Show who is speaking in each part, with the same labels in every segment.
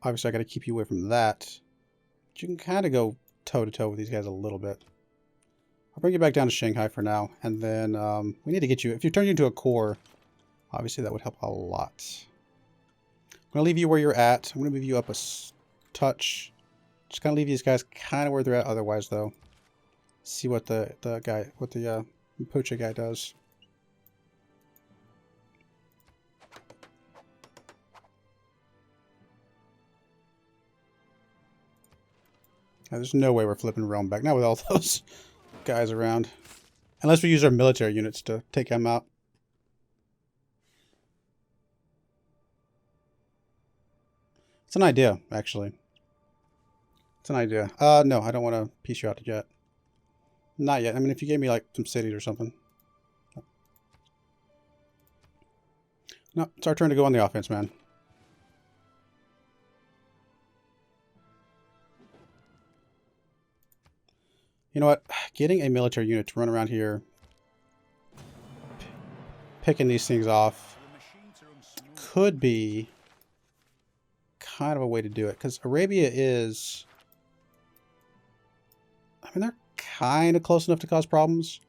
Speaker 1: Obviously, I got to keep you away from that. But you can kind of go toe-to-toe with these guys a little bit. I'll bring you back down to Shanghai for now. And then we need to get you... If you turn you into a core, obviously that would help a lot. I'm going to leave you where you're at. I'm going to move you up a touch. Just kind of leave these guys kind of where they're at otherwise, though. See what the Mapuche guy does. Now, there's no way we're flipping Rome back. Not with all those guys around. Unless we use our military units to take them out. It's an idea, actually. It's an idea. No, I don't want to piece you out yet. Not yet. I mean, if you gave me, like, some cities or something. No, it's our turn to go on the offense, man. You know what? Getting a military unit to run around here, picking these things off, could be kind of a way to do it. Because Arabia is... I mean, they're kind of close enough to cause problems,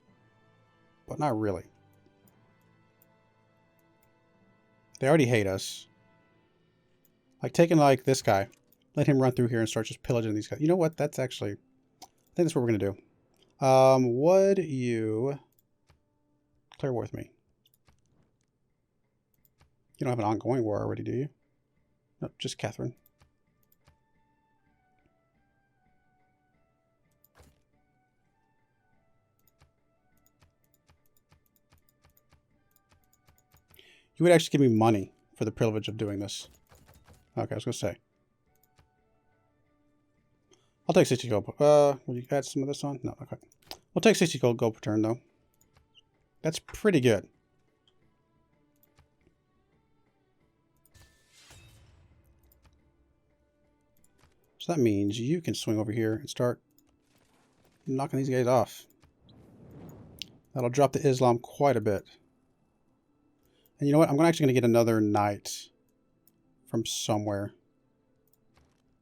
Speaker 1: but not really. They already hate us. Like, taking, like, this guy, let him run through here and start just pillaging these guys. You know what? That's actually... I think that's what we're going to do. Would you declare war with me? You don't have an ongoing war already, do you? No, just Catherine. You would actually give me money for the privilege of doing this. Okay, I was going to say. I'll take 60 gold. Will you add some of this on? No, okay. We'll take 60 gold per turn, though. That's pretty good. So that means you can swing over here and start knocking these guys off. That'll drop the Islam quite a bit. And you know what? I'm actually going to get another knight from somewhere.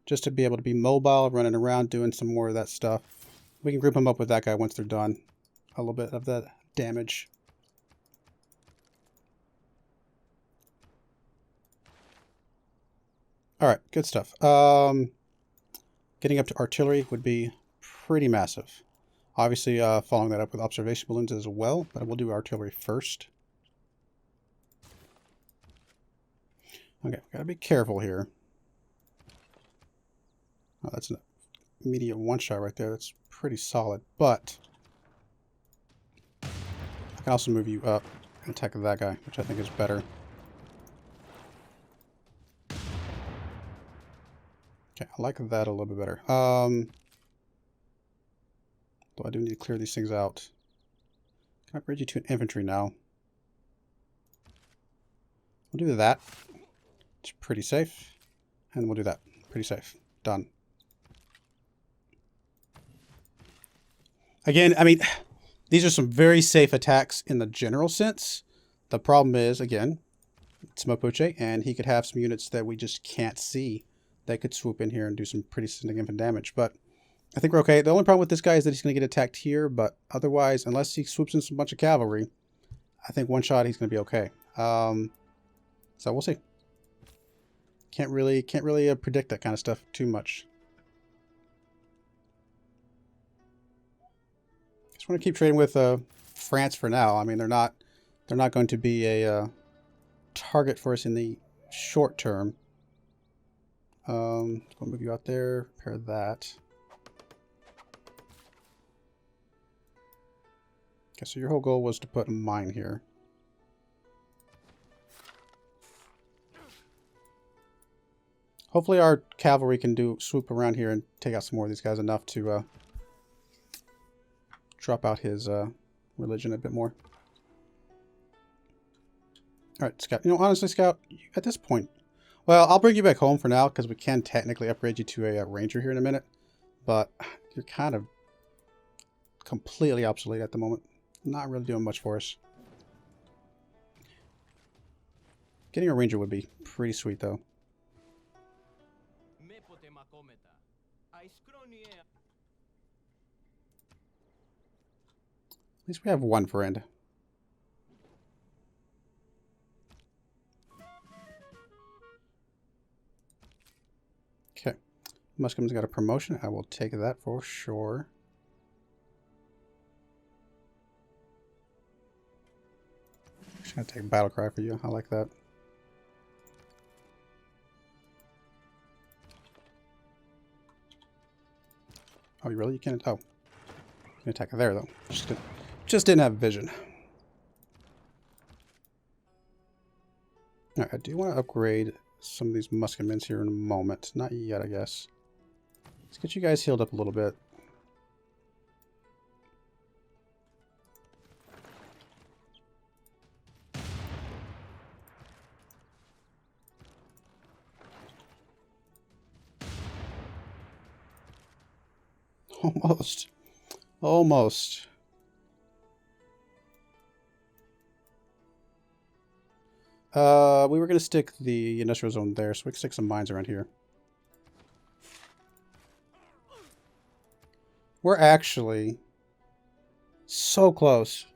Speaker 1: Just to be able to be mobile, running around, doing some more of that stuff. We can group them up with that guy once they're done. A little bit of that damage. Alright, good stuff. Getting up to artillery would be pretty massive. Obviously, following that up with observation balloons as well, but we'll do artillery first. Okay, gotta be careful here. Oh, that's an immediate one-shot right there. That's pretty solid, but I can also move you up and attack that guy, which I think is better. Okay, I like that a little bit better. Though I do need to clear these things out. Can I upgrade you to an infantry now? We'll do that. It's pretty safe. And we'll do that. Pretty safe. Done. Again, I mean, these are some very safe attacks in the general sense. The problem is, again, it's Mapuche, and he could have some units that we just can't see that could swoop in here and do some pretty significant damage. But I think we're okay. The only problem with this guy is that he's going to get attacked here, but otherwise, unless he swoops in some bunch of cavalry, I think one shot he's going to be okay. So we'll see. Can't really predict that kind of stuff too much. Just want to keep trading with France for now. I mean, they're not going to be a target for us in the short term. We'll move you out there. Repair that. Okay, so your whole goal was to put a mine here. Hopefully our cavalry can swoop around here and take out some more of these guys enough to drop out his religion a bit more. Alright, Scout. You know, honestly, Scout, at this point... Well, I'll bring you back home for now, because we can technically upgrade you to a ranger here in a minute. But you're kind of completely obsolete at the moment. Not really doing much for us. Getting a ranger would be pretty sweet, though. At least we have one friend. Okay. Muscom's got a promotion. I will take that for sure. Just gonna take a battle cry for you. I like that. Oh, you really? You can't. Oh. You can attack it there, though. Just didn't have vision. Alright, I do want to upgrade some of these musketmen here in a moment. Not yet, I guess. Let's get you guys healed up a little bit. Almost. Almost. We were going to stick the industrial zone there, so we can stick some mines around here. We're actually so close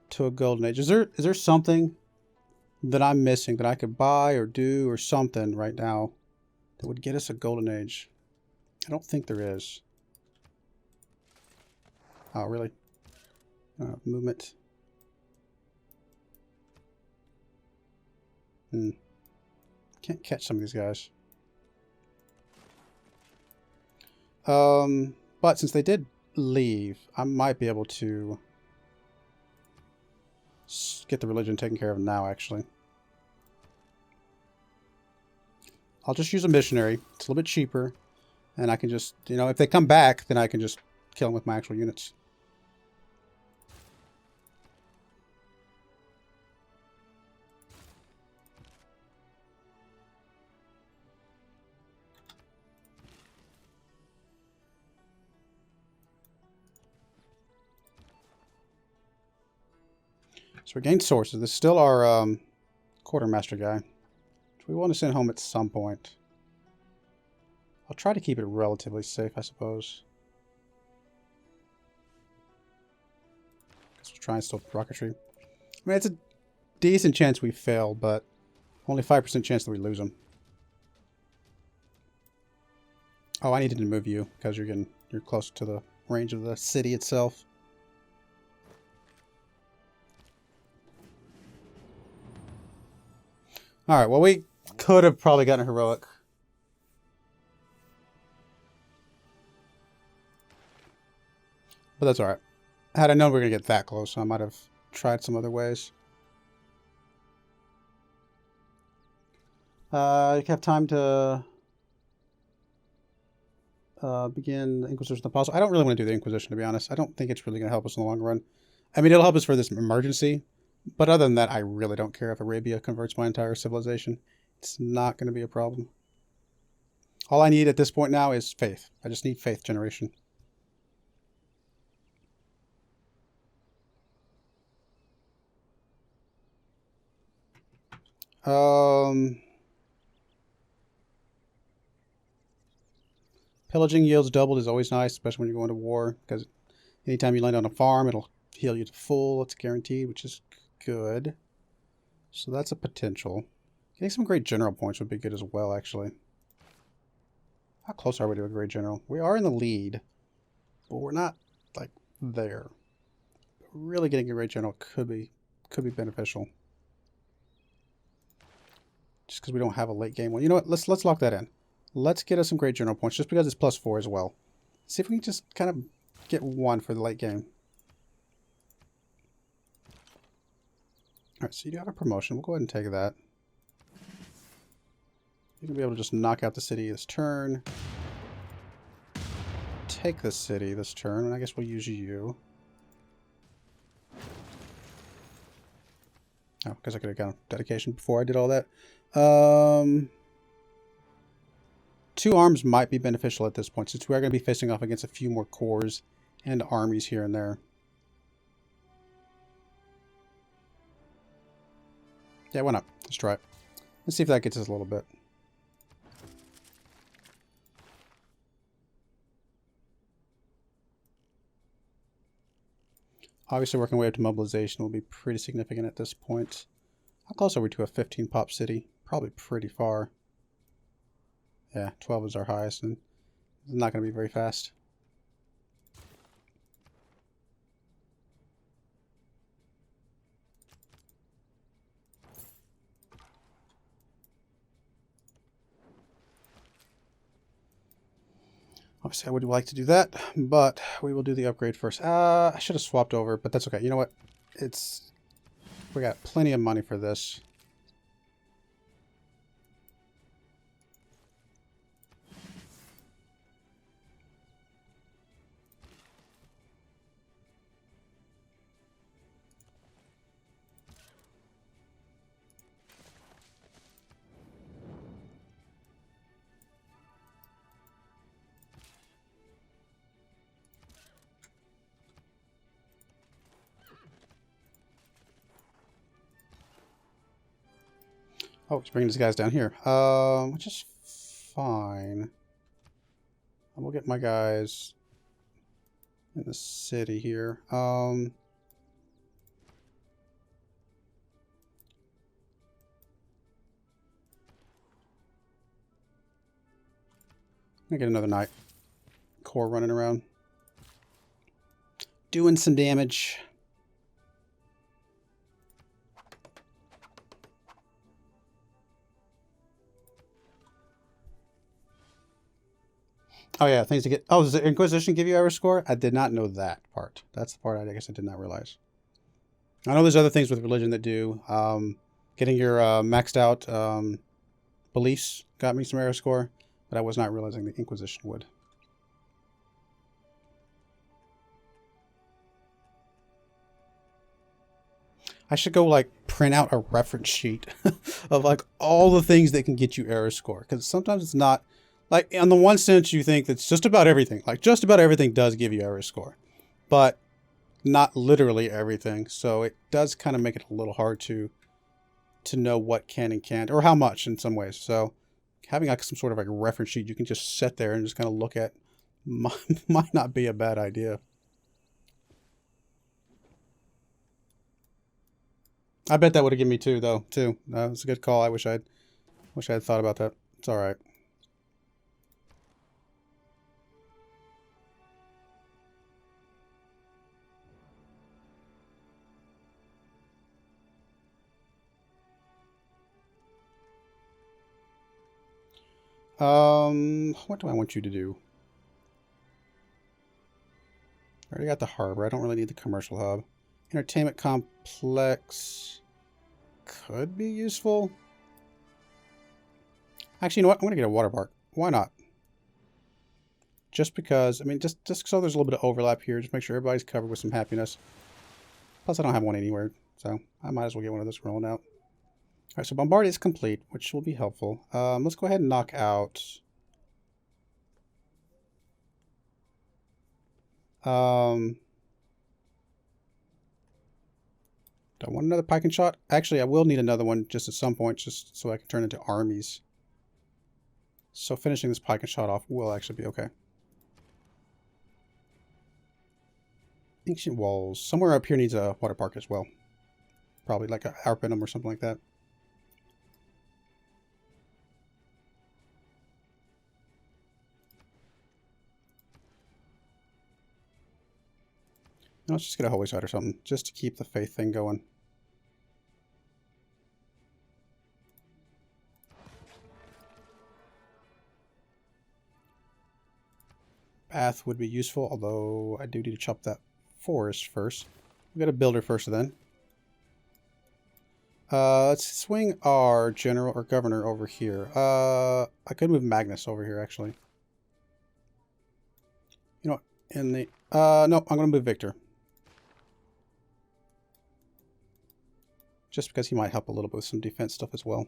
Speaker 1: to a golden age. Is there something that I'm missing that I could buy or do or something right now that would get us a golden age? I don't think there is. Oh, really? Movement. Can't catch some of these guys. But since they did leave, I might be able to get the religion taken care of now, actually. I'll just use a missionary. It's a little bit cheaper. And I can just, you know, if they come back, then I can just kill them with my actual units. So we gained sources. This is still our quartermaster guy, which we want to send home at some point. I'll try to keep it relatively safe, I suppose. Guess we'll try and steal rocketry. I mean, it's a decent chance we fail, but only 5% chance that we lose them. Oh, I needed to move you because you're close to the range of the city itself. Alright, well, we could have probably gotten a heroic. But that's alright. Had I known we were going to get that close, I might have tried some other ways. You have time to begin the Inquisition of the Apostle. I don't really want to do the Inquisition, to be honest. I don't think it's really going to help us in the long run. I mean, it'll help us for this emergency. But other than that, I really don't care if Arabia converts my entire civilization. It's not going to be a problem. All I need at this point now is faith. I just need faith generation. Pillaging yields doubled is always nice, especially when you're going to war, because anytime you land on a farm, it'll heal you to full. It's guaranteed, which is good. So that's a potential. Getting some great general points would be good as well, actually. How close are we to a great general? We are in the lead, but we're not, like, there. Really getting a great general could be beneficial. Just because we don't have a late game one. You know what? Let's lock that in. Let's get us some great general points, just because it's +4 as well. See if we can just kind of get one for the late game. Alright, so you do have a promotion. We'll go ahead and take that. You're going to be able to just knock out the city this turn. Take the city this turn, and I guess we'll use you. Oh, because I could have gotten dedication before I did all that. 2 arms might be beneficial at this point, since we're going to be facing off against a few more corps and armies here and there. Yeah, why not? Let's try it. Let's see if that gets us a little bit. Obviously, working our way up to mobilization will be pretty significant at this point. How close are we to a 15 pop city? Probably pretty far. Yeah, 12 is our highest, and it's not going to be very fast. Obviously, I would like to do that, but we will do the upgrade first. I should have swapped over, but that's okay. You know what? We got plenty of money for this. Oh, he's bringing these guys down here. Which is fine. And we'll get my guys in the city here. I'm gonna get another Knight Corps running around. Doing some damage. Oh yeah, things to get. Oh, does the Inquisition give you error score? I did not know that part. That's the part I guess I did not realize. I know there's other things with religion that do. Getting your maxed out beliefs got me some error score, but I was not realizing the Inquisition would. I should go like print out a reference sheet of like all the things that can get you error score, because sometimes it's not. Like, in the one sense, you think that's just about everything. Like, just about everything does give you error score. But not literally everything. So it does kind of make it a little hard to know what can and can't. Or how much in some ways. So having like some sort of like reference sheet you can just sit there and just kind of look at might not be a bad idea. I bet that would have given me 2, though, too. It's a good call. I wish I had thought about that. It's all right. What do I want you to do? I already got the harbor. I don't really need the commercial hub. Entertainment complex could be useful. Actually, you know what? I'm going to get a water park. Why not? Just because, I mean, just so there's a little bit of overlap here. Just make sure everybody's covered with some happiness. Plus, I don't have one anywhere, so I might as well get one of those rolling out. All right, so Bombard is complete, which will be helpful. Let's go ahead and knock out... do I want another pike and shot? Actually, I will need another one just at some point, just so I can turn into armies. So finishing this pike and shot off will actually be okay. Ancient walls. Somewhere up here needs a water park as well. Probably like a Arpinum or something like that. Let's just get a holy site or something, just to keep the faith thing going. Path would be useful, although I do need to chop that forest first. We got a builder first then. Let's swing our general or governor over here. I could move Magnus over here actually. You know what? In the no, I'm gonna move Victor. Just because he might help a little bit with some defense stuff as well.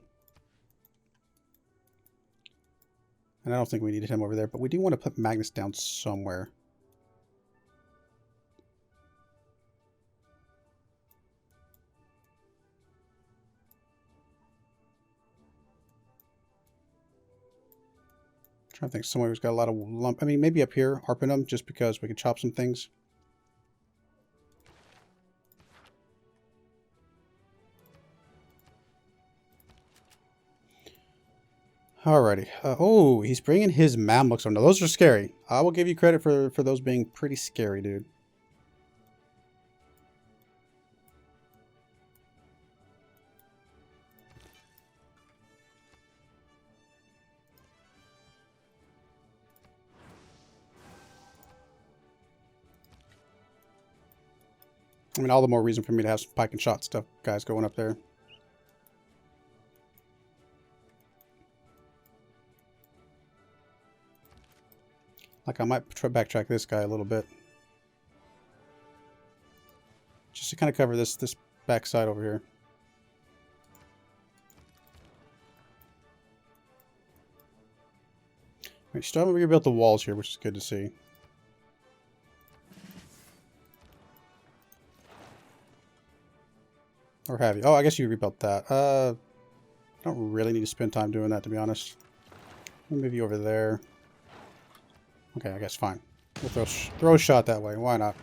Speaker 1: And I don't think we needed him over there, but we do want to put Magnus down somewhere. I'm trying to think somewhere who's got a lot of lump. I mean, maybe up here, Arpinum, just because we could chop some things. Alrighty. Oh, he's bringing his Mamluks on. Now, those are scary. I will give you credit for those being pretty scary, dude. I mean, all the more reason for me to have some pike and shot stuff, guys, going up there. Like, I might backtrack this guy a little bit. Just to kind of cover this backside over here. We still haven't rebuilt the walls here, which is good to see. Or have you? Oh, I guess you rebuilt that. I don't really need to spend time doing that, to be honest. Let me move you over there. Okay, I guess fine. We'll throw a shot that way. Why not?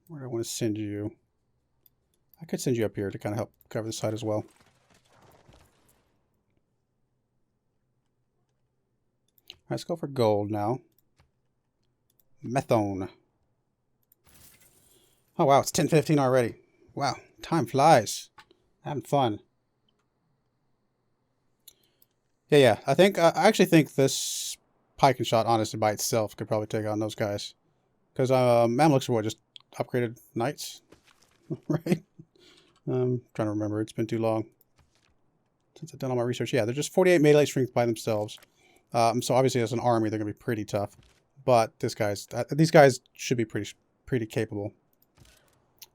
Speaker 1: Where do I want to send you? I could send you up here to kind of help cover the side as well. Let's go for gold now. Methone. Oh wow, it's 10:15 already. Wow, time flies. Having fun. Yeah. I actually think this pike and shot, honestly, by itself could probably take on those guys. Because Mamluks are what, just upgraded knights, right? I'm trying to remember. It's been too long since I've done all my research. Yeah, they're just 48 melee strength by themselves. So obviously, as an army, they're gonna be pretty tough. But these guys should be pretty capable.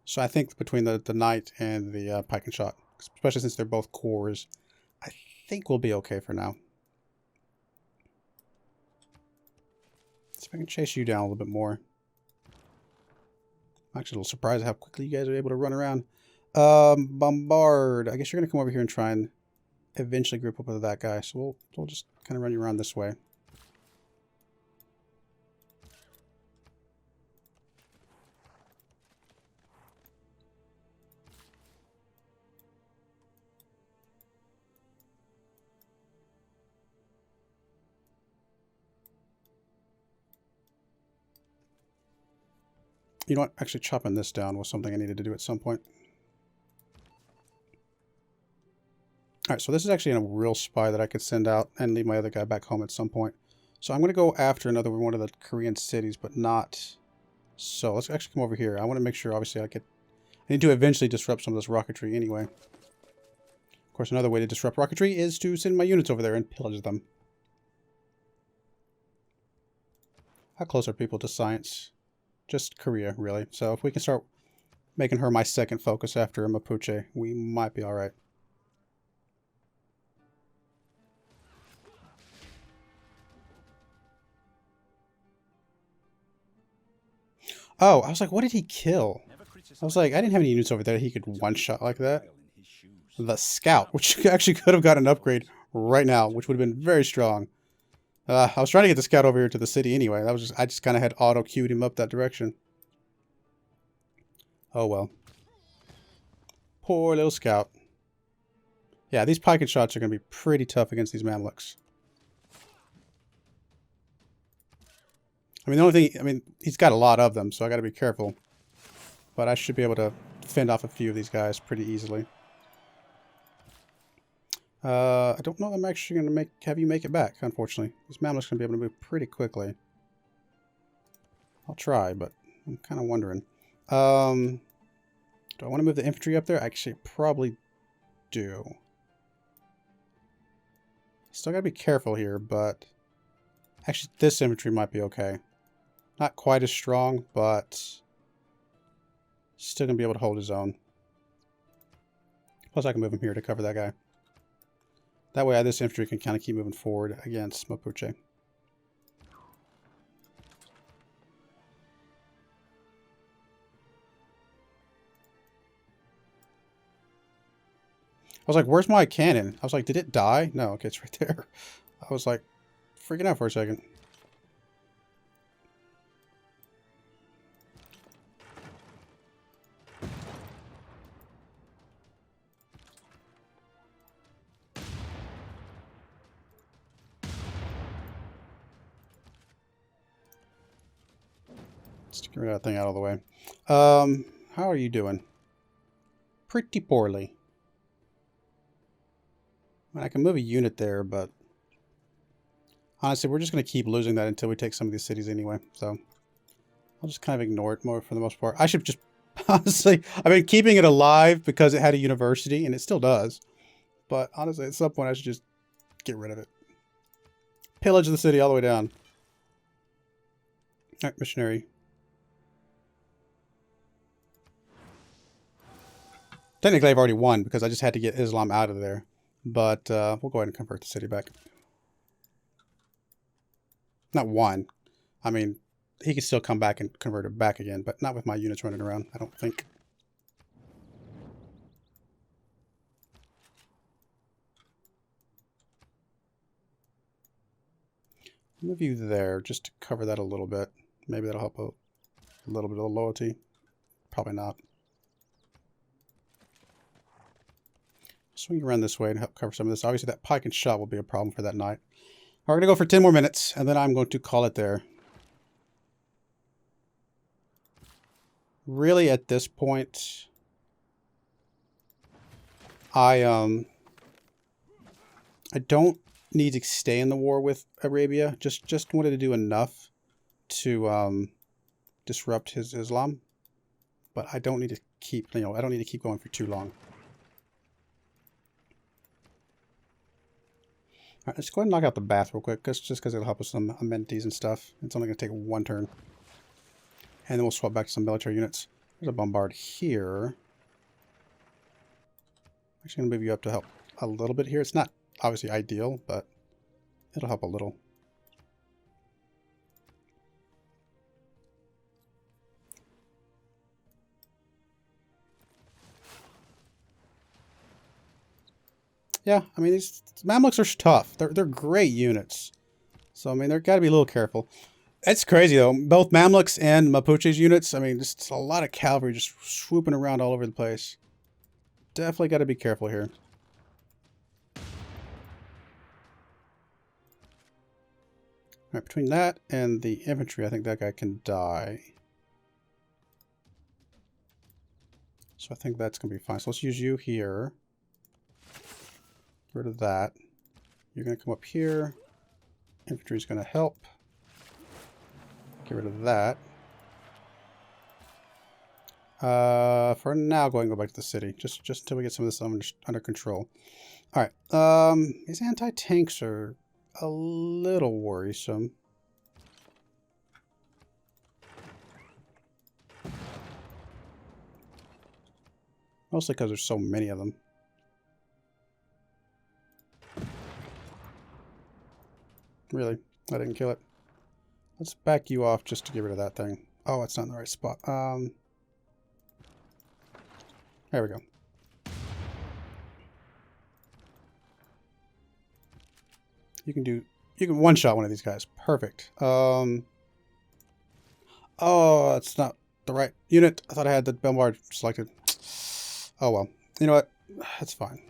Speaker 1: So I think between the knight and the pike and shot, especially since they're both cores, I think we'll be okay for now. Let's see if I can chase you down a little bit more. I'm actually a little surprised at how quickly you guys are able to run around. Bombard. I guess you're going to come over here and try and eventually group up with that guy. So we'll just kind of run you around this way. You know what? Actually, chopping this down was something I needed to do at some point. Alright, so this is actually a real spy that I could send out and leave my other guy back home at some point. So I'm going to go after another one of the Korean cities, but not... So let's actually come over here. I want to make sure, obviously, I need to eventually disrupt some of this rocketry anyway. Of course, another way to disrupt rocketry is to send my units over there and pillage them. How close are people to science? Just Korea, really. So if we can start making her my second focus after Mapuche, we might be alright. Oh, I was like, what did he kill? I was like, I didn't have any units over there he could one-shot like that. The scout, which actually could have got an upgrade right now, which would have been very strong. I was trying to get the scout over here to the city anyway. I just kind of had auto-queued him up that direction. Oh well. Poor little scout. Yeah, these pike and shots are going to be pretty tough against these Mamluks. I mean, the only thing, he's got a lot of them, so I got to be careful. But I should be able to fend off a few of these guys pretty easily. I don't know if I'm actually going to have you make it back, unfortunately. This Mamluk's going to be able to move pretty quickly. I'll try, but I'm kind of wondering. Do I want to move the infantry up there? Actually, probably do. Still got to be careful here, but... Actually, this infantry might be okay. Not quite as strong, but... Still going to be able to hold his own. Plus, I can move him here to cover that guy. That way, this infantry can kind of keep moving forward against Mapuche. was like, where's my cannon? I was like, did it die? No, okay, it's right there. I was like, freaking out for a second. Let's get rid of that thing out of the way. How are you doing? Pretty poorly. I mean, I can move a unit there, but honestly, we're just going to keep losing that until we take some of these cities anyway. So I'll just kind of ignore it more for the most part. I should just, honestly, I mean, keeping it alive because it had a university, and it still does. But honestly, at some point, I should just get rid of it. Pillage the city all the way down. All right, missionary. Technically, I've already won because I just had to get Islam out of there. But we'll go ahead and convert the city back. Not one. I mean, he can still come back and convert it back again, but not with my units running around, I don't think. Move you there just to cover that a little bit. Maybe that'll help a little bit of loyalty. Probably not. Swing you around this way to help cover some of this. Obviously, that pike and shot will be a problem for that night. We're going to go for 10 more minutes, and then I'm going to call it there. Really, at this point, I don't need to stay in the war with Arabia. Just wanted to do enough to disrupt his Islam, but I don't need to keep, I don't need to keep going for too long. All right, let's go ahead and knock out the bath real quick, just because it'll help with some amenities and stuff. It's only going to take one turn. And then we'll swap back to some military units. There's a bombard here. I'm actually going to move you up to help a little bit here. It's not obviously ideal, but it'll help a little. Yeah, I mean, these Mamluks are tough. They're great units. So, I mean, they've got to be a little careful. It's crazy, though. Both Mamluks and Mapuche's units, I mean, just a lot of cavalry just swooping around all over the place. Definitely got to be careful here. All right, between that and the infantry, I think that guy can die. So I think that's going to be fine. So let's use you here. Get rid of that. You're going to come up here. Infantry is going to help. Get rid of that. For now, go ahead and go back to the city. Just until we get some of this under control. All right. These anti-tanks are a little worrisome. Mostly because there's so many of them. Really? I didn't kill it. Let's back you off just to get rid of that thing. Oh, it's not in the right spot. There we go. You can one-shot one of these guys. Perfect. Oh, that's not the right unit. I thought I had the bombard selected. Oh well. You know what? That's fine.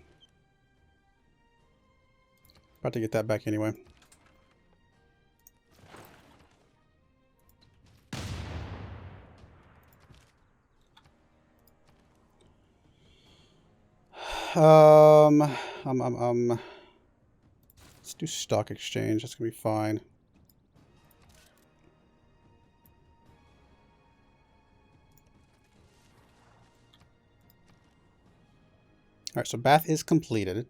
Speaker 1: About to get that back anyway. Let's do stock exchange. That's gonna be fine. All right, so bath is completed.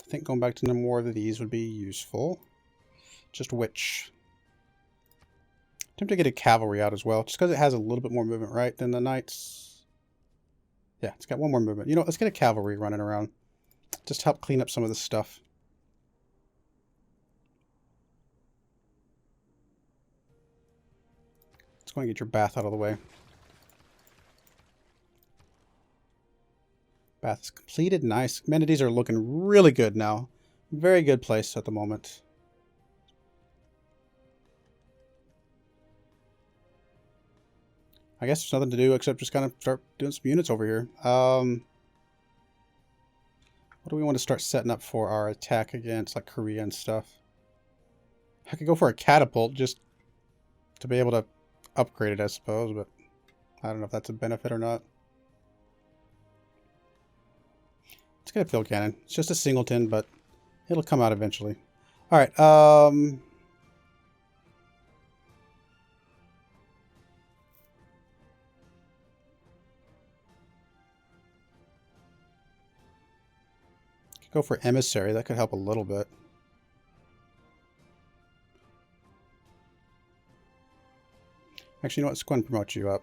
Speaker 1: I think going back to no more of these would be useful. Just which? Attempt to get a cavalry out as well, just because it has a little bit more movement, right, than the knights. Yeah, it's got one more movement. You know, let's get a cavalry running around. Just help clean up some of this stuff. Let's go and get your bath out of the way. Bath is completed. Nice. Amenities are looking really good now. Very good place at the moment. I guess there's nothing to do except just kind of start doing some units over here. What do we want to start setting up for our attack against like Korea and stuff? I could go for a catapult just to be able to upgrade it, I suppose, but I don't know if that's a benefit or not. Let's get a field cannon. It's just a singleton, but it'll come out eventually. All right. Go for emissary. That could help a little bit. Actually, you know what? Let's go ahead and promote you up.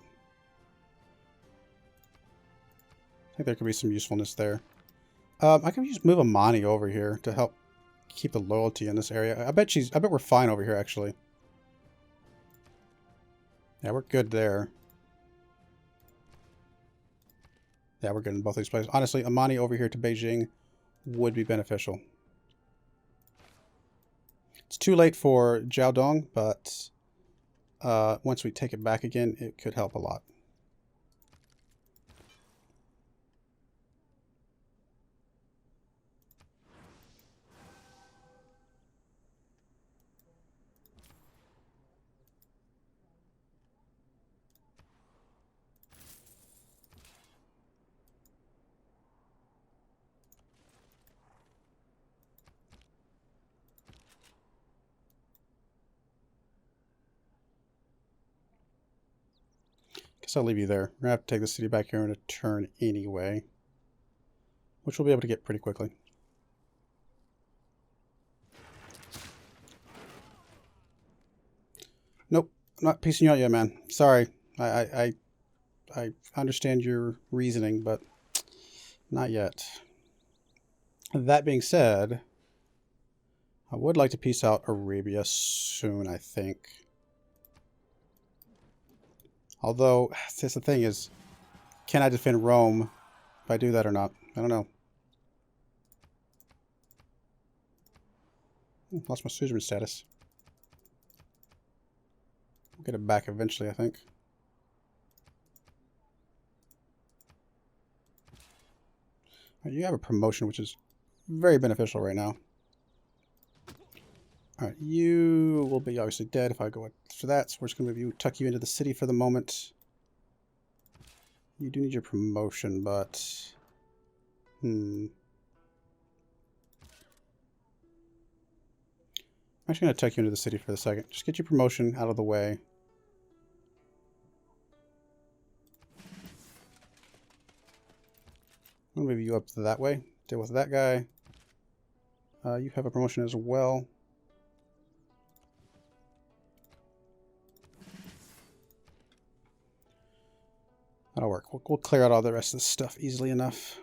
Speaker 1: I think there could be some usefulness there. I can just move Amani over here to help keep the loyalty in this area. I bet we're fine over here, actually. Yeah, we're good there. Yeah, we're good in both these places. Honestly, Amani over here to Beijing would be beneficial. It's too late for Jiaodong, but once we take it back again, it could help a lot. Guess I'll leave you there. We're going to have to take the city back here in a turn anyway, which we'll be able to get pretty quickly. Nope, I'm not piecing you out yet, man. Sorry. I understand your reasoning, but not yet. That being said, I would like to piece out Arabia soon, I think. Although, that's the thing is, can I defend Rome if I do that or not? I don't know. Lost my suzerain status. We'll get it back eventually, I think. Right, you have a promotion, which is very beneficial right now. Alright, you will be obviously dead if I go after that, so we're just going to tuck you into the city for the moment. You do need your promotion, but... I'm actually going to tuck you into the city for a second. Just get your promotion out of the way. I'm going to move you up that way. Deal with that guy. You have a promotion as well. That'll work. We'll clear out all the rest of this stuff easily enough.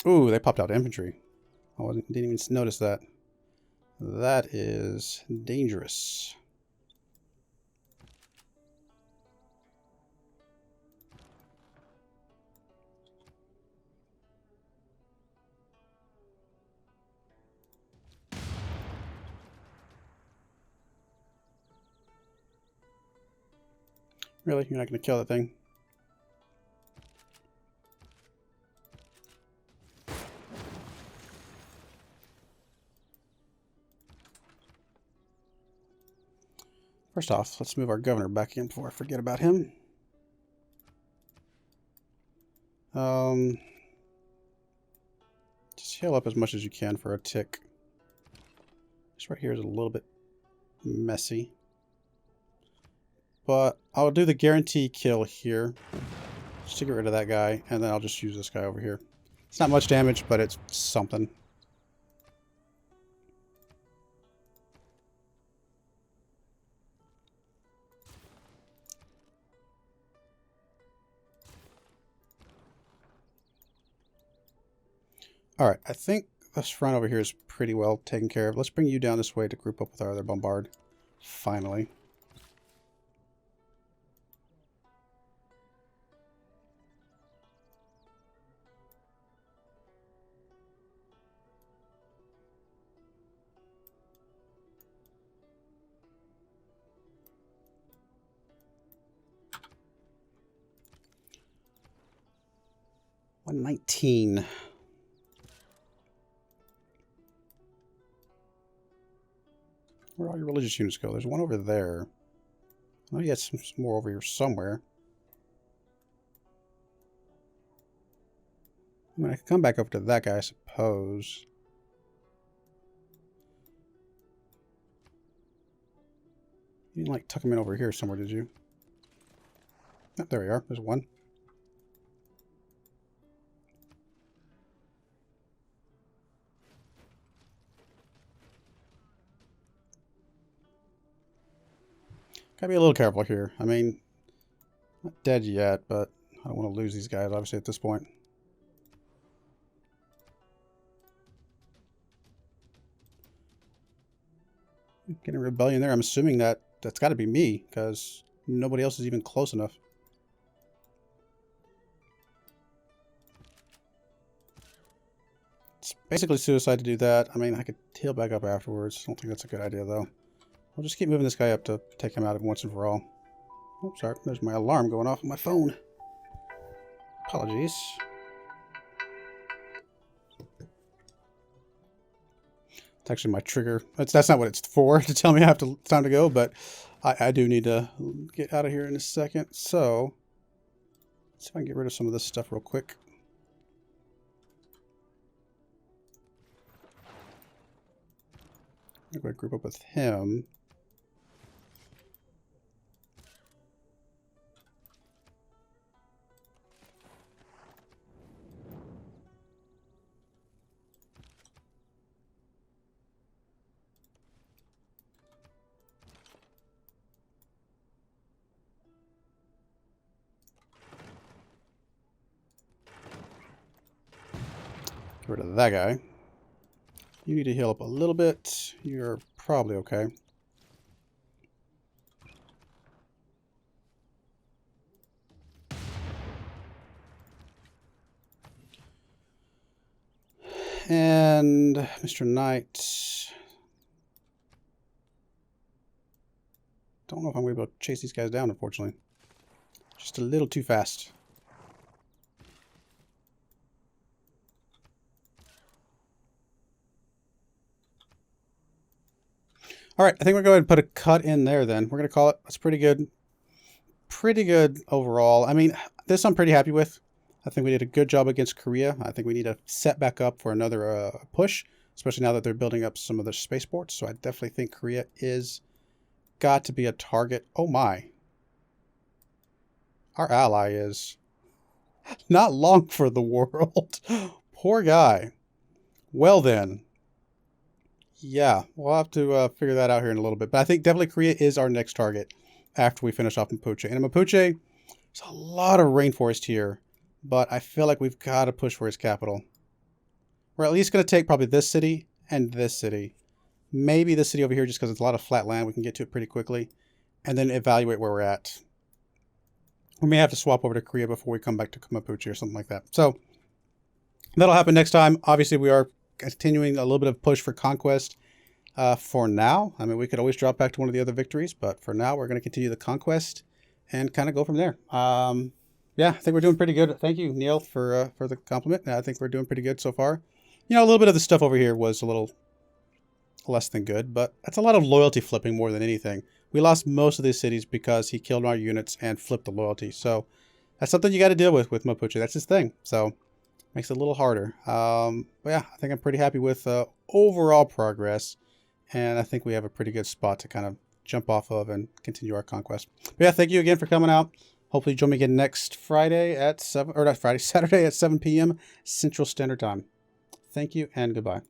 Speaker 1: Ooh, they popped out infantry. I didn't even notice that. That is dangerous. Really? You're not going to kill that thing? First off, let's move our governor back in before I forget about him. Just heal up as much as you can for a tick. This right here is a little bit messy. But I'll do the guarantee kill here. Just to get rid of that guy, and then I'll just use this guy over here. It's not much damage, but it's something. Alright, I think this front over here is pretty well taken care of. Let's bring you down this way to group up with our other bombard. Finally. 119. Where'd all your religious units go? There's one over there. Oh, you got some more over here somewhere. I mean, I could come back over to that guy, I suppose. You didn't, like, tuck him in over here somewhere, did you? Oh, there we are. There's one. Gotta be a little careful here. I mean, not dead yet, but I don't want to lose these guys, obviously, at this point. Getting a rebellion there. I'm assuming that's got to be me, because nobody else is even close enough. It's basically suicide to do that. I mean, I could heal back up afterwards. I don't think that's a good idea, though. We'll just keep moving this guy up to take him out once and for all. Oh, sorry. There's my alarm going off on my phone. Apologies. It's actually my trigger. That's not what it's for, to tell me I have to, it's time to go, but I do need to get out of here in a second. So, let's see if I can get rid of some of this stuff real quick. I'm going to group up with him. Get rid of that guy. You need to heal up a little bit. You're probably okay. And Mr. Knight. Don't know if I'm going to be able to chase these guys down, unfortunately. Just a little too fast. All right, I think we're going to put a cut in there then. We're going to call it. That's pretty good. Pretty good overall. I mean, this I'm pretty happy with. I think we did a good job against Korea. I think we need to set back up for another push, especially now that they're building up some of the spaceports. So I definitely think Korea is got to be a target. Oh my. Our ally is not long for the world. Poor guy. Well then. Yeah, we'll have to figure that out here in a little bit. But I think definitely Korea is our next target after we finish off Mapuche. And in Mapuche, there's a lot of rainforest here. But I feel like we've got to push for his capital. We're at least going to take probably this city and this city. Maybe this city over here just because it's a lot of flat land. We can get to it pretty quickly. And then evaluate where we're at. We may have to swap over to Korea before we come back to Mapuche or something like that. So that'll happen next time. Obviously, we are continuing a little bit of push for conquest for now. I mean, we could always drop back to one of the other victories, but for now, we're going to continue the conquest and kind of go from there. Yeah, I think we're doing pretty good. Thank you, Neil, for the compliment. I think we're doing pretty good so far. You know, a little bit of the stuff over here was a little less than good, but that's a lot of loyalty flipping more than anything. We lost most of these cities because he killed our units and flipped the loyalty. So that's something you got to deal with Mapuche. That's his thing. So makes it a little harder. But yeah, I think I'm pretty happy with overall progress. And I think we have a pretty good spot to kind of jump off of and continue our conquest. But yeah, thank you again for coming out. Hopefully join me again next Friday at 7, or not Friday, Saturday at 7 p.m. Central Standard Time. Thank you and goodbye.